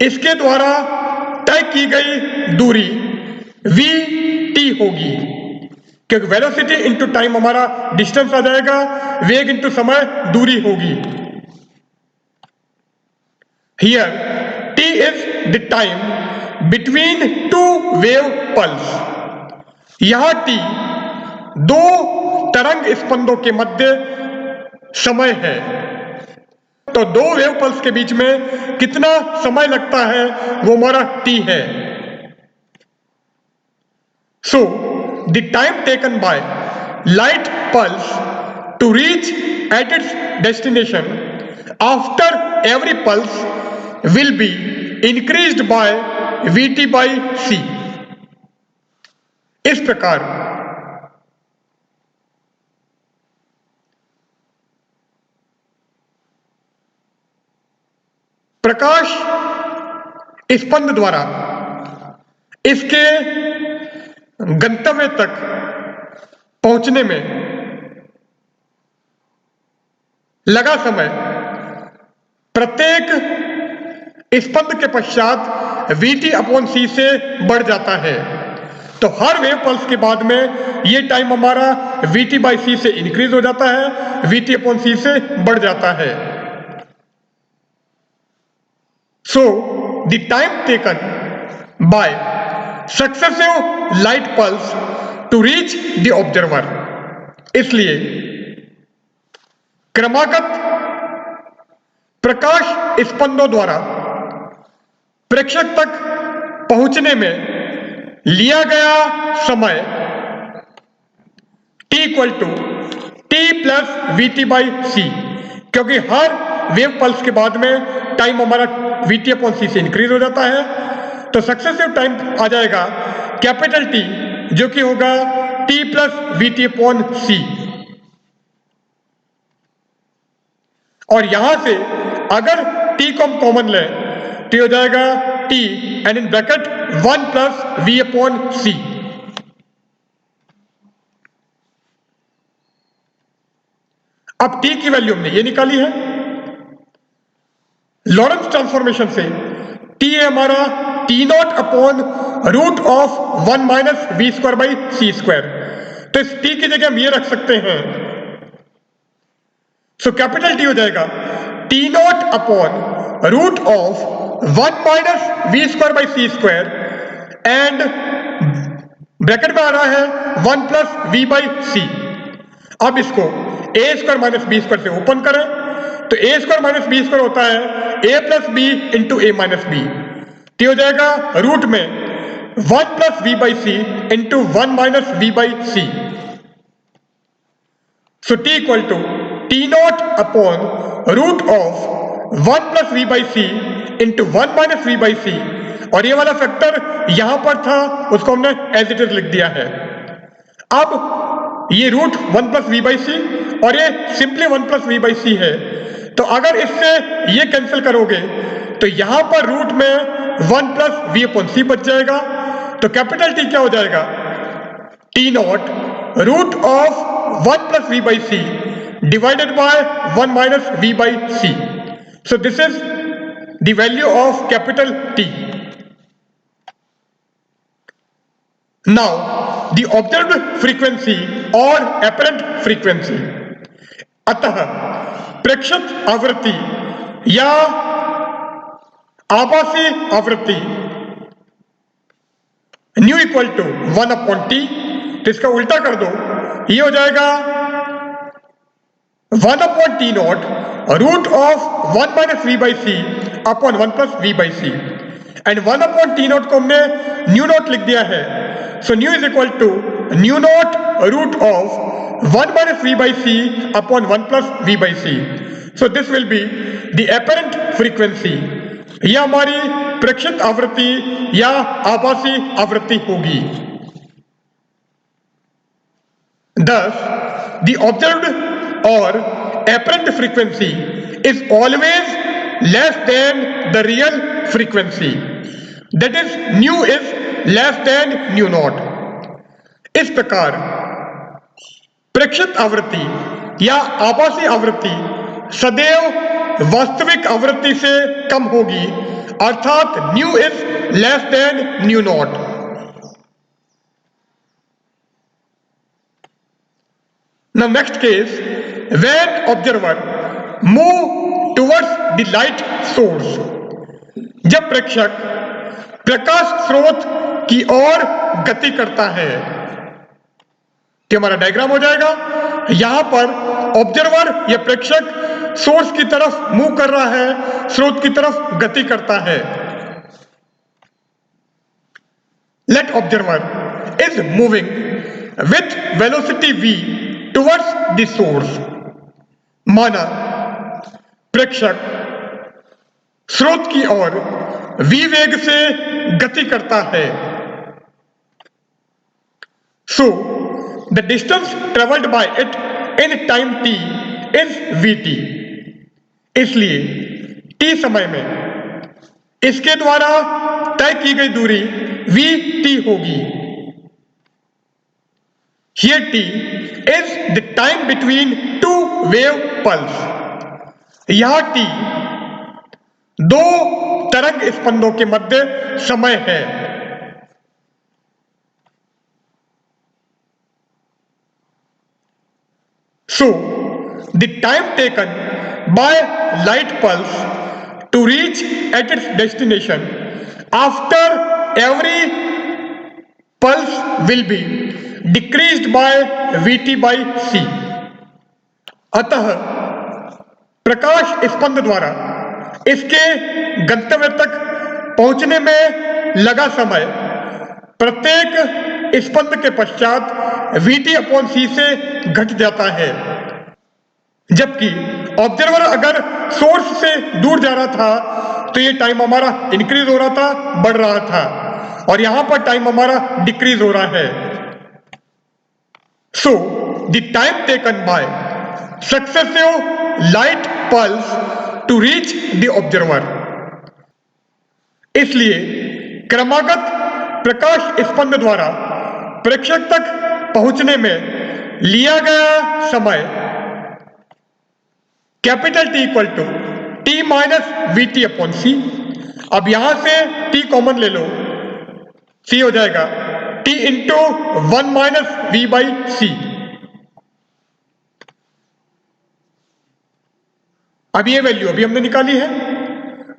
इसके द्वारा तय की गई दूरी vt होगी, क्योंकि वेलोसिटी इंटू टाइम हमारा डिस्टेंस आ जाएगा, वेग इंटू समय दूरी होगी। Here t is the time between two wave pulse। यहां t दो तरंग स्पंदों के मध्य समय है। तो दो वेव पल्स के बीच में कितना समय लगता है वो हमारा t है। So the time taken by light pulse to reach at its destination after every pulse will be increased by vt by c। इस प्रकार प्रकाश स्पंद द्वारा इसके गंतव्य तक पहुंचने में लगा समय प्रत्येक स्पंद के पश्चात vt अपॉन c से बढ़ जाता है। तो हर वेव पल्स के बाद में ये टाइम हमारा vt बाई c से इंक्रीज हो जाता है, vt अपॉन c से बढ़ जाता है। So the time taken by successive light pulse to reach the observer, इसलिए क्रमागत प्रकाश स्पंदों द्वारा प्रेक्षक तक पहुंचने में लिया गया समय t equal to t plus vt by c, क्योंकि हर वेव पल्स के बाद में टाइम हमारा vt अपॉन c से इंक्रीज हो जाता है। तो सक्सेसिव टाइम आ जाएगा कैपिटल T, जो कि होगा t plus vt upon c। और यहां से अगर t को हम कॉमन लें तो हो जाएगा t and in bracket 1 plus v upon c। अब t की वैल्यू हमने ये निकाली है लॉरेंस ट्रांसफॉर्मेशन से। t है हमारा t naught upon root of 1 minus we square by C square. तो इस t की जगह हम ये रख सकते हैं। सो कैपिटल T हो जाएगा t naught upon root of 1 minus we square by C square and bracket में आ रहा है 1 प्लस वी बाई सी। अब इसको a square minus B square से ओपन करें तो a square minus B square होता है a plus B into A minus B. तो हो जाएगा रूट में 1 plus we by C into 1 minus we by C. So t equal to T naught upon root of 1 plus we by C into 1 minus we by सी। और ये वाला फैक्टर यहां पर था, उसको हमने एज इट इज लिख दिया है। अब ये रूट 1 प्लस वी बाई सी और ये सिंपली 1 प्लस वी बाई सी है। तो अगर इससे ये कैंसिल करोगे तो यहां पर रूट में 1 प्लस वी अपॉन सी बच जाएगा। तो कैपिटल T क्या हो जाएगा t naught root of 1 plus we by C divided by 1 minus we by C. So this is the value of capital T। Now the observed frequency और एपरेंट फ्रीक्वेंसी। अतः प्रेक्षित आवृत्ति या आभासी आवृत्ति nu equal to 1 upon T. तो इसका उल्टा कर दो, ये हो जाएगा 1 upon T naught root of 1 minus we by C upon 1 plus we by C. And 1 upon T naught को हमने न्यू नॉट लिख दिया है। So nu is equal to nu naught root of 1 minus v by c upon 1 plus v by c. So this will be the apparent frequency. यह हमारी प्रेक्षित आवृत्ति या आभासी आवृत्ति होगी। Thus, the observed or apparent frequency is always less than the real frequency. That is, nu is less than nu naught. इस प्रकार प्रेक्षित आवृत्ति या आभासी आवृत्ति सदैव वास्तविक आवृत्ति से कम होगी, अर्थात new is less than new not. Now next case, when observer move towards the light source, जब प्रेक्षक प्रकाश स्रोत की ओर गति करता है, तो हमारा डायग्राम हो जाएगा। यहां पर ऑब्जर्वर या प्रेक्षक सोर्स की तरफ मूव कर रहा है, स्रोत की तरफ गति करता है। Let observer is moving with velocity v towards the source. माना प्रेक्षक स्रोत की ओर v वेग से गति करता है। So the distance travelled by it in time t is vt। इसलिए t समय में इसके द्वारा तय की गई दूरी vt होगी। Here t is the time between two wave pulse। यह t दो तरंग स्पंदों के मध्य समय है। So the time taken by light pulse to reach at its destination after every pulse will be decreased by vt by c। अतः प्रकाश स्पंद द्वारा इसके गंतव्य तक पहुंचने में लगा समय प्रत्येक स्पंद के पश्चात vt अपॉन c से घट जाता है। जबकि ऑब्जर्वर अगर सोर्स से दूर जा रहा था तो ये टाइम हमारा इंक्रीज हो रहा था, बढ़ रहा था, और यहां पर टाइम हमारा डिक्रीज हो रहा है। So the time taken by successive light pulse to reach the observer। इसलिए क्रमागत प्रकाश स्पंद द्वारा प्रेक्षक तक पहुंचने में लिया गया समय capital T equal to T minus VT upon C। अब यहां से T कॉमन ले लो, C हो जाएगा T into 1 minus V by C। अब ये वैल्यू अभी हमने निकाली है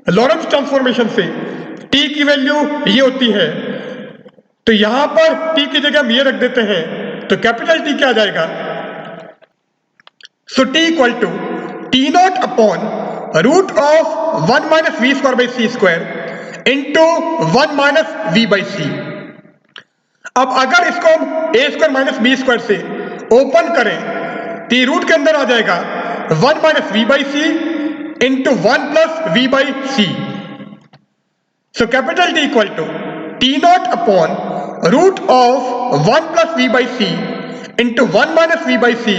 लॉरेंस ट्रांसफॉर्मेशन से। T की वैल्यू ये होती है, तो यहां पर T की जगह हम ये रख देते हैं, तो कैपिटल T क्या आ जाएगा? So T equal to T naught upon root of 1 minus V square by C square into 1 minus V by C। अब अगर इसको हम a square minus B square से ओपन करें तो रूट के अंदर आ जाएगा 1 minus we by C into 1 plus we by C. So capital T equal to T naught upon root of 1 plus we by C into 1 minus we by सी,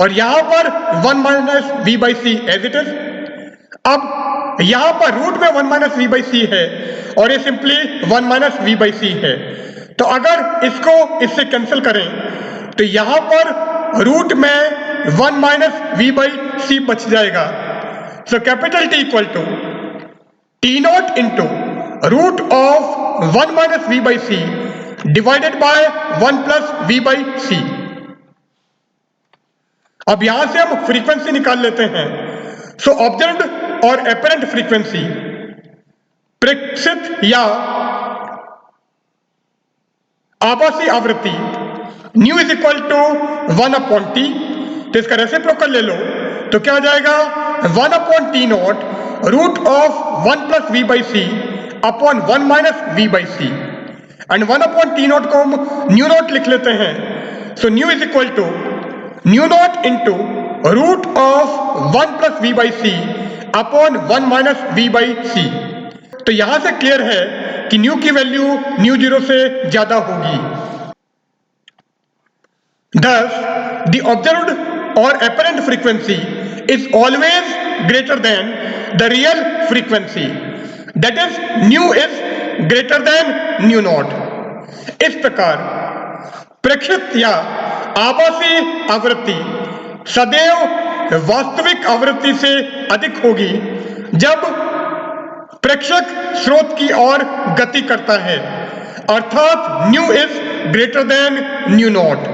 और यहां पर 1 minus we by c as it is. अब यहां पर रूट में 1 माइनस वी बाई सी है और ये सिंपली 1 माइनस वी बाई सी है, तो अगर इसको इससे कैंसिल करें तो यहां पर रूट में 1 माइनस वी बाई सी बच जाएगा। So capital T equal to T naught into root of 1 minus we by C divided by 1 plus we by C. अब यहां से हम फ्रीक्वेंसी निकाल लेते हैं। सो ऑब्जर्व्ड और एपरेंट फ्रीक्वेंसी, प्रेक्षित या आभासी आवृत्ति nu is equal to 1 upon T, तो इसका रेसिप्रोकल ले लो तो क्या आ जाएगा 1 upon T naught root of 1 plus we by C upon 1 minus we by C, and 1 upon T naught को हम न्यू नॉट लिख लेते हैं। So nu is equal to nu naught into root of 1 plus we by C upon 1 minus we by C. तो यहां से क्लियर है कि न्यू की वैल्यू न्यू जीरो से ज्यादा होगी। Thus, the observed or apparent frequency is always greater than the real frequency, that is nu is greater than nu naught। इस प्रकार प्रेक्षित या आभासी आवृत्ति सदैव वास्तविक आवृत्ति से अधिक होगी जब प्रेक्षक स्रोत की ओर गति करता है, अर्थात new is greater than new not.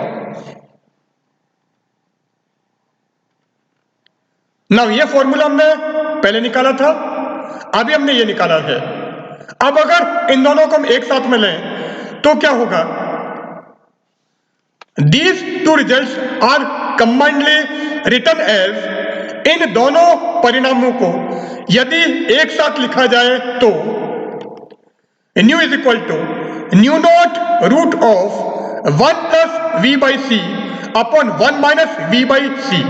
Now ये फॉर्मूला हमने पहले निकाला था, अभी हमने ये निकाला है। अब अगर इन दोनों को हम एक साथ में लें तो क्या होगा? These two results are combinedly written as, इन दोनों परिणामों को यदि एक साथ लिखा जाए तो nu is equal to nu naught root of 1 plus we by C upon 1 minus we by C.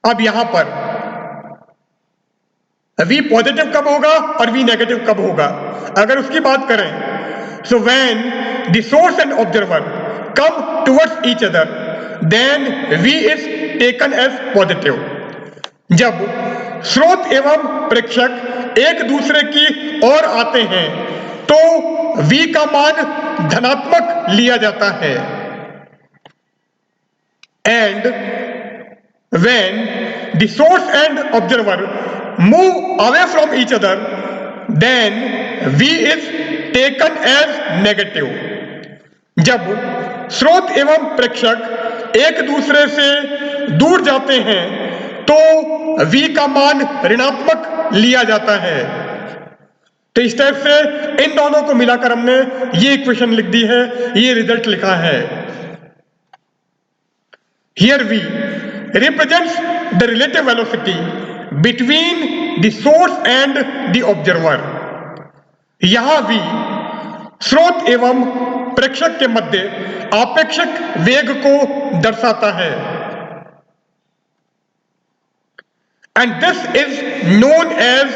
अब यहां पर v पॉजिटिव कब होगा और v नेगेटिव कब होगा? अगर उसकी बात करें, so when the source and observer come towards each other, then v is taken as positive। जब स्रोत एवं प्रेक्षक एक दूसरे की ओर आते हैं तो v का मान धनात्मक लिया जाता है, and when the source and observer move away from each other, then v is taken as negative। जब स्रोत एवं प्रेक्षक एक दूसरे से दूर जाते हैं तो v का मान ऋणात्मक लिया जाता है। तो इस टाइप से इन दोनों को मिलाकर हमने ये इक्वेशन लिख दी है, ये रिजल्ट लिखा है। Here v represents the relative velocity between the source and the observer। यहां v स्रोत एवं प्रेक्षक के मध्य आपेक्षिक वेग को दर्शाता है, and this is known as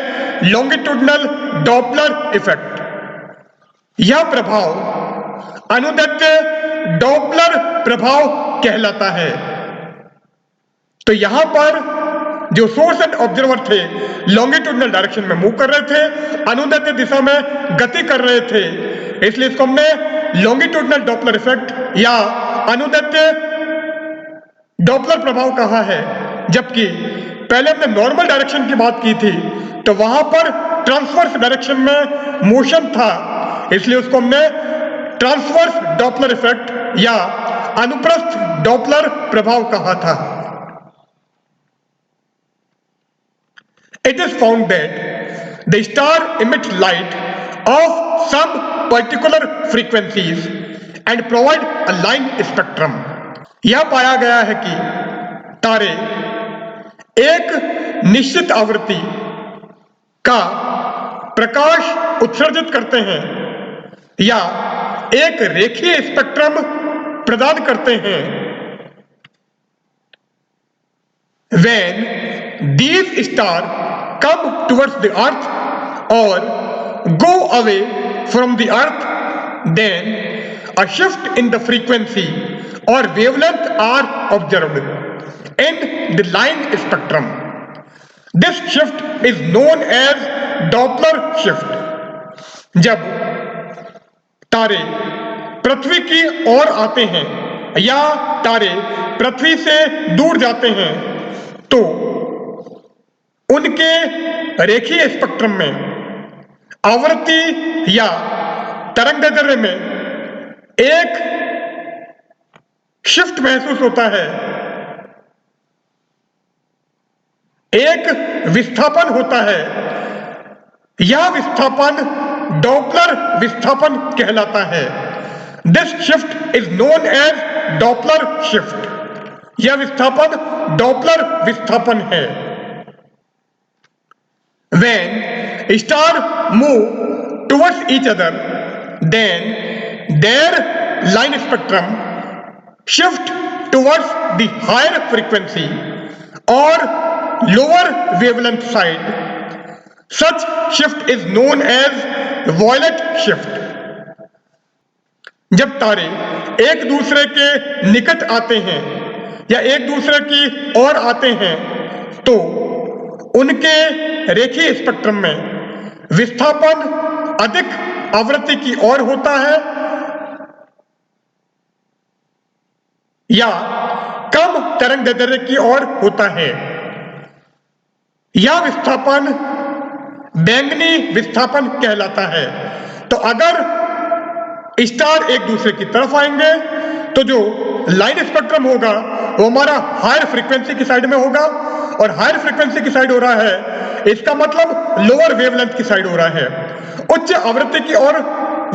longitudinal Doppler effect। यह प्रभाव अनुदैर्ध्य डॉपलर प्रभाव कहलाता है। तो यहां पर जो सोर्स एंड ऑब्जर्वर थे लॉन्गिट्यूडनल डायरेक्शन में मूव कर रहे थे, अनुदैर्ध्य दिशा में गति कर रहे थे, इसलिए इसको हमने लॉन्गिट्यूडनल डॉपलर इफेक्ट या अनुदैर्ध्य डॉपलर प्रभाव कहा है। जबकि पहले हमने नॉर्मल डायरेक्शन की बात की थी तो वहां पर ट्रांसवर्स डायरेक्शन में मोशन था, इसलिए उसको हमने ट्रांसवर्स डॉपलर इफेक्ट या अनुप्रस्थ डॉपलर प्रभाव कहा था। It is found that the star emits light of some particular frequencies and provide a line spectrum। यह पाया गया है कि तारे एक निश्चित आवृत्ति का प्रकाश उत्सर्जित करते हैं या एक रेखीय स्पेक्ट्रम प्रदान करते हैं। When these stars come towards the earth or go away from the earth, then a shift in the frequency or wavelength are observed in the line spectrum। This shift is known as Doppler shift। जब तारे पृथ्वी की ओर आते हैं या तारे पृथ्वी से दूर जाते हैं तो उनके रेखीय स्पेक्ट्रम में आवृत्ति या तरंगदैर्घ्य में एक शिफ्ट महसूस होता है, एक विस्थापन होता है। यह विस्थापन डॉपलर विस्थापन कहलाता है। This shift is known as Doppler shift. यह विस्थापन डॉपलर विस्थापन है। When stars move towards each other, then their line spectrum shift towards the higher frequency or lower wavelength side। Such shift is known as violet shift। जब तारे एक दूसरे के निकट आते हैं या एक दूसरे की ओर आते हैं तो उनके रेखीय स्पेक्ट्रम में विस्थापन अधिक आवृत्ति की ओर होता है या कम तरंग दैर्ध्य की ओर होता है। यह विस्थापन बैंगनी विस्थापन कहलाता है। तो अगर स्टार एक दूसरे की तरफ आएंगे तो जो लाइन स्पेक्ट्रम होगा वो हमारा हायर फ्रीक्वेंसी की साइड में होगा, और हायर फ्रीक्वेंसी की साइड हो रहा है इसका मतलब लोअर वेवलेंथ की साइड हो रहा है। उच्च आवृत्ति की ओर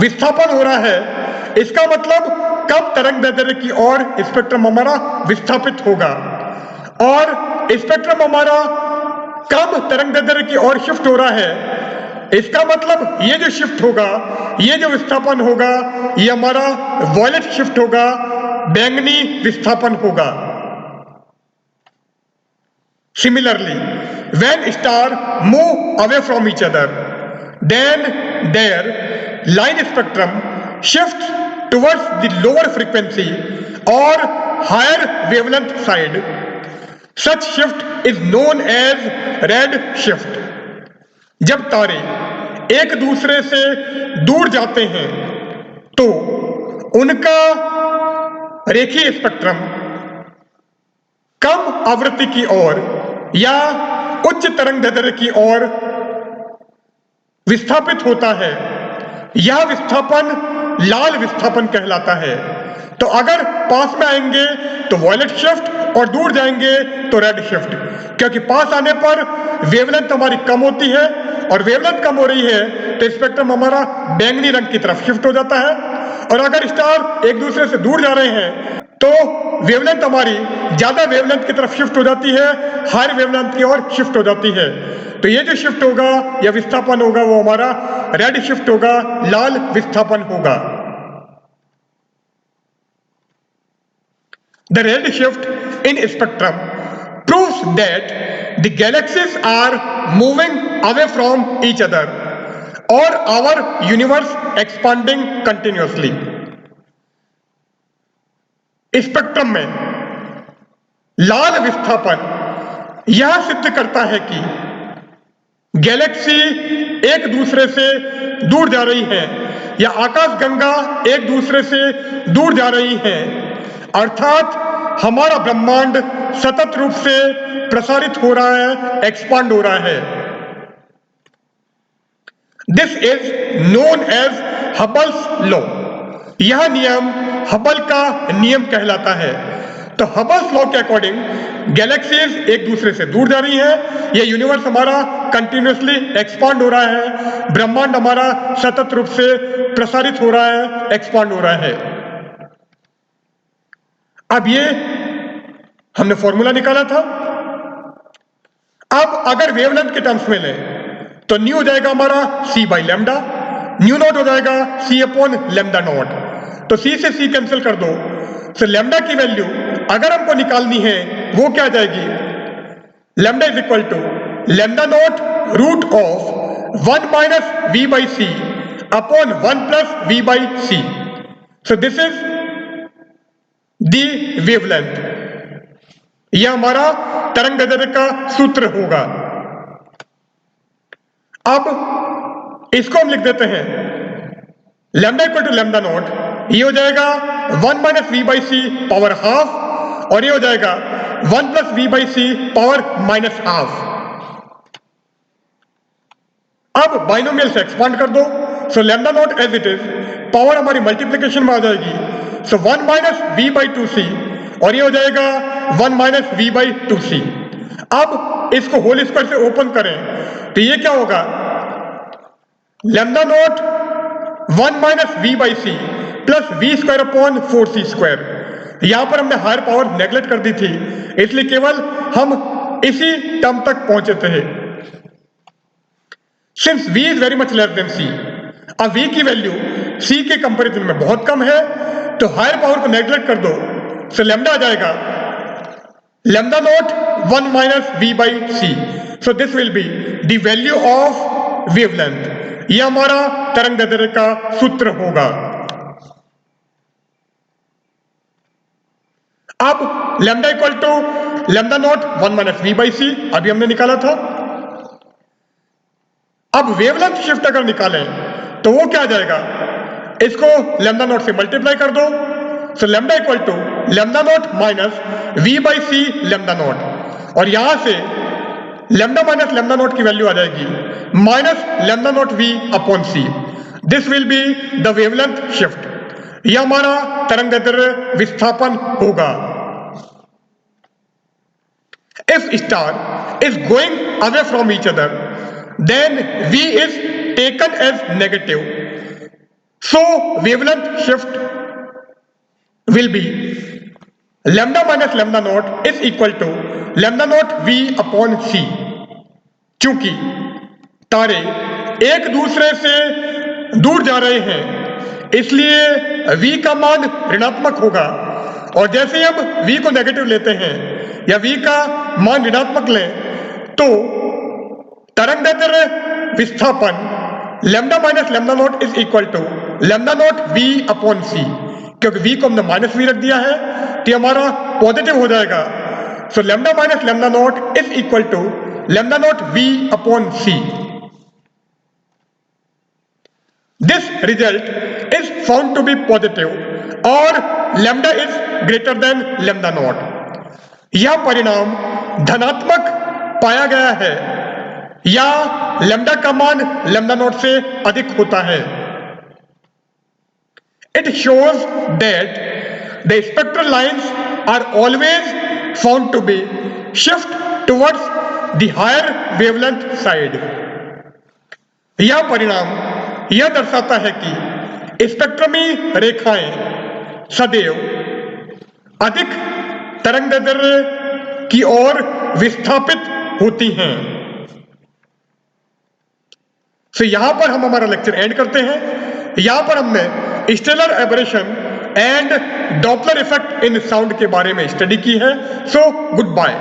विस्थापन हो रहा है इसका मतलब कम तरंग दैर्ध्य की ओर स्पेक्ट्रम हमारा विस्थापित होगा, और स्पेक्ट्रम हमारा कम तरंग दैर्ध्य की ओर शिफ्ट हो रहा है इसका मतलब ये जो शिफ्ट होगा, ये जो विस्थापन होगा, ये हमारा वॉयलेट शिफ्ट होगा, बैंगनी विस्थापन होगा। Similarly, when star move away from each other, then their line spectrum shifts towards the lower frequency or higher wavelength side. Such shift is known as red shift. जब तारे एक दूसरे से दूर जाते हैं तो उनका रेखीय स्पेक्ट्रम कम आवृत्ति की ओर या उच्च तरंग दैर्ध्य की ओर विस्थापित होता है। यह विस्थापन लाल विस्थापन कहलाता है। तो अगर पास में आएंगे तो वॉयलेट शिफ्ट और दूर जाएंगे तो रेड शिफ्ट, क्योंकि पास आने पर वेवलेंथ हमारी कम होती है और वेवलेंथ कम हो रही है तो स्पेक्ट्रम हमारा बैंगनी रंग की तरफ शिफ्ट हो जाता है, और अगर स्टार एक दूसरे से दूर जा रहे हैं तो वेवलेंथ हमारी ज्यादा वेवलेंथ की तरफ शिफ्ट हो जाती है, हायर वेवलेंथ की ओर शिफ्ट हो जाती है। तो ये जो शिफ्ट होगा या विस्थापन होगा वो हमारा रेड शिफ्ट होगा, लाल विस्थापन होगा। The red shift in spectrum proves that the galaxies are moving away from each other or our universe expanding continuously. Spectrum में लाल विस्थापन यह सिद्ध करता है कि गैलेक्सी एक दूसरे से दूर जा रही है या आकाशगंगा एक दूसरे से दूर जा रही है, अर्थात हमारा ब्रह्मांड सतत रूप से प्रसारित हो रहा है, एक्सपांड हो रहा है। This is known as Hubble's law. यह नियम हबल का नियम कहलाता है। तो हबल्स लॉ के अकॉर्डिंग गैलेक्सीज एक दूसरे से दूर जा रही है, यह यूनिवर्स हमारा कंटिन्यूसली एक्सपांड हो रहा है, ब्रह्मांड हमारा सतत रूप से प्रसारित हो रहा है, एक्सपांड हो रहा है। अब ये हमने फॉर्मूला निकाला था। अब अगर वेवलेंथ के टर्म्स में लें तो न्यू हो जाएगा हमारा c by lambda, new naught हो जाएगा c अपॉन लैम्डा नॉट। तो c से c कैंसिल कर दो, तो लैम्डा की वैल्यू अगर हमको निकालनी है वो क्या जाएगी, lambda is equal to lambda naught root of 1 minus v by C upon 1 plus v by C. So this is the wavelength. यह हमारा तरंग दैर्ध्य का सूत्र होगा। अब इसको हम लिख देते हैं lambda equal to lambda naught, ये हो जाएगा 1 minus we by c power half, और ये हो जाएगा 1 plus we by c power minus half. अब बाइनोमियल से एक्सपांड कर दो, so lambda naught as it is power हमारी मल्टीप्लीकेशन में आ जाएगी, सो 1 minus we by two c, और ये हो जाएगा 1 minus we by two c. अब इसको होल स्क्वायर से ओपन करें तो ये क्या होगा, lambda naught 1 minus we by c plus v square upon 4c square. यहां पर हमने हायर पावर नेगलेक्ट कर दी थी, इसलिए केवल हम इसी टर्म तक पहुंचे थे। Since v is very much less than c, अब v की वैल्यू c के कंपैरिजन में बहुत कम है, तो हायर पावर को नेगलेक्ट कर दो, सो लैम्डा आ जाएगा lambda naught 1 minus v by C. So this will be the value of wavelength. यह हमारा तरंग दैर्ध्य का सूत्र होगा। अब lambda equal to lambda naught 1 minus we by C अभी हमने निकाला था। अब वेवलेंथ शिफ्ट अगर निकालें तो वो क्या आ जाएगा, इसको लैम्डा नॉट से मल्टीप्लाई कर दो, so lambda equal to lambda naught minus we by c lambda naught, और यहां से लैम्डा माइनस लैम्डा नॉट की वैल्यू आ जाएगी minus lambda naught v upon सी। This will be the wavelength shift, यह हमारा तरंगदैर्घ्य विस्थापन होगा। If star is going away from each other, then V is taken as negative. So wavelength shift will be lambda minus lambda naught is equal to lambda naught V upon C। चूंकि तारे एक दूसरे से दूर जा रहे हैं, इसलिए V का मान ऋणात्मक होगा, और जैसे हम V को नेगेटिव लेते हैं या V का मान ऋणात्मक लें तो तरंगदैर्घ्य विस्थापन lambda minus lambda naught is equal to lambda naught V upon C। क्योंकि V को हमने माइनस V रख दिया है तो हमारा पॉजिटिव हो जाएगा। So lambda minus lambda naught is equal to lambda naught V upon C। This result is found to be positive or lambda is greater than lambda naught। यह परिणाम धनात्मक पाया गया है या लैम्डा का मान लैम्डा नॉट से अधिक होता है। It shows that the spectral lines are always found to be shift towards the higher wavelength side। यह परिणाम यह दर्शाता है कि स्पेक्ट्रमी रेखाएं सदैव अधिक तरंगदैर्घ्य की ओर विस्थापित होती हैं। सो यहां पर हम हमारा लेक्चर एंड करते हैं। यहां पर हमने stellar aberration and Doppler effect in sound के बारे में स्टडी की है। So good bye.